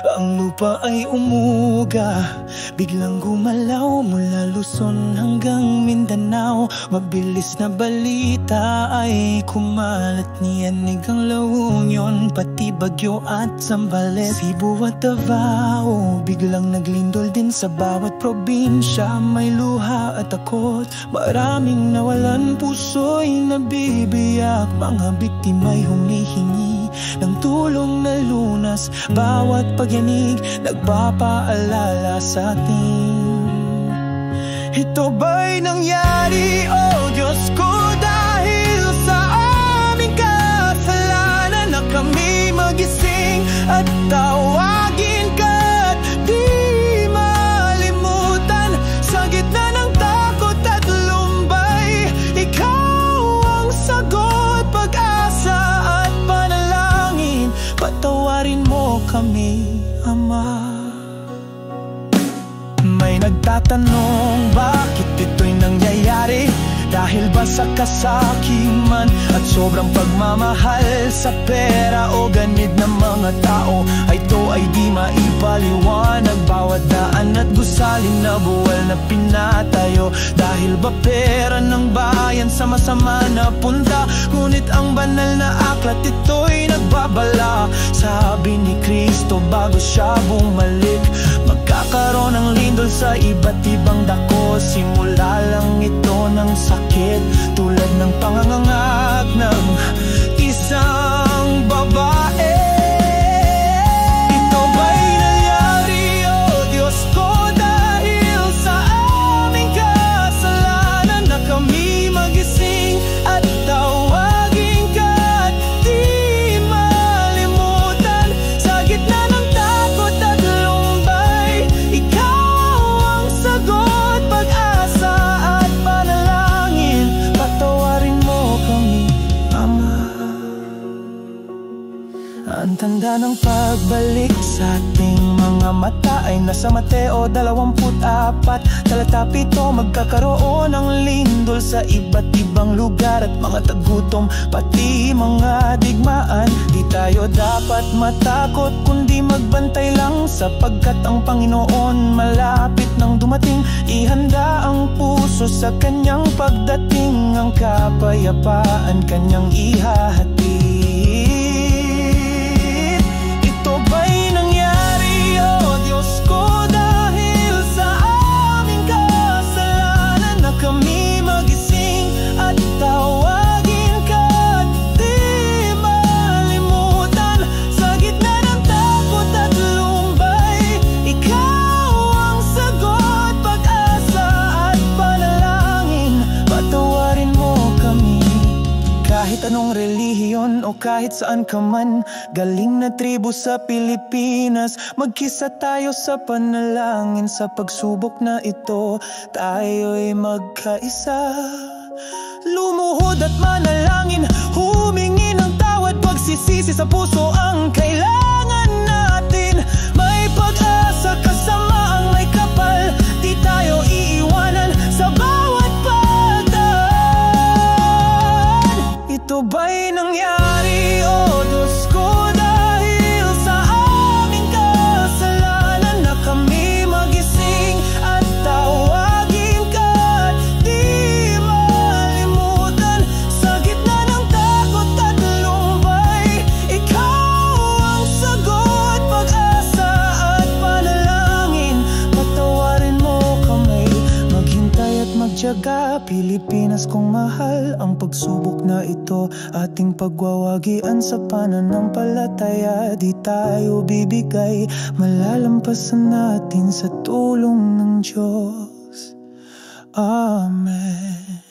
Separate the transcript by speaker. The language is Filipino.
Speaker 1: Ang lupa ay umuga, biglang gumalaw mula Luzon hanggang Mindanao. Mabilis na balita ay kumalat, niyanig ang La Union, pati Baguio at Zambales, Cebu at Davao. Biglang naglindol din sa bawat probinsya, may luha at takot, maraming nawalan, puso'y nabibiyak. Mga biktima'y humihingi ng tulong na lunas, bawat pagyanig nagpapaalala sa atin. Ito ba'y nangyari, oh Diyos ko, dahil sa aming kasalanan na kami magising at tawagin ka at di malimutan? Sa gitna ng takot at lumbay, ikaw ang sagot, pag-asa at panalangin. Patawarin mo kami, Ama. May nagtatanong, bakit ito'y nangyayari? Dahil ba sa kasakiman at sobrang pagmamahal sa pera o ganid ng mga tao? Ito ay di maipaliwanag, bawat daan at gusali na buwal na pinatayo. Dahil ba pera ng bayan sa masama na punta? Ngunit ang banal na aklat ito'y nagbabala. Sabi ni Kristo bago siya bumalik, magkakaroon ng lindol sa iba't ibang dako. Simula lang ito ng sakit, tulad ng pangangangag ng isang babae. Ito ba'y nangyari, oh Diyos ko, dahil sa aming kasalanan na kami magising at tawagin ka at di malimutan? Sa gitna ng takot at lumbay, ikaw ang sagot, pag-asa at panalangin. Patawarin mo kami, Ama. Ang tanda ng pagbalik sa ating mga mata ay nasa Mateo 24, talata 7. Magkakaroon ng lindol sa iba't ibang lugar at mga tagutom, pati mga digmaan. Di tayo dapat matakot, kundi magbantay lang, sapagkat ang Panginoon malapit nang dumating. Ihanda ang puso sa kanyang pagdating, ang kapayapaan kanyang ihahatid. Ito ba'y nangyari, oh Diyos ko, dahil sa aming kasalanan na kami magising at tawagin ka at di malimutan? Sa gitna ng takot at lumbay, ikaw ang sagot, pag-asa at panalangin. Patawarin mo kami. Kahit anong relihiyon o kahit saan ka man, galing na tribu sa Pilipinas, magkisa tayo sa panalangin. Sa pagsubok na ito, tayo'y magkaisa. Lumuhod at manalangin, humingi ng tawad, pagsisisi sa puso ang kailangan natin. May pag-asa kasama ang may kapal, di tayo iiwanan sa bawat pagdaan. Ito ba'y nangyari, oh Diyos ko, dahil sa aming kasalanan na kami magising at tawagin ka at di malimutan? Sa gitna ng takot at lumbay, ikaw ang sagot, pag-asa at panalangin. Patawarin mo kami, maghintay at magtiyaga. Pilipinas kong mahal, ang pagsubok na ito ating pagwawagian sa pananampalataya. Di tayo bibigay, malalampasan natin sa tulong ng Diyos. Amen.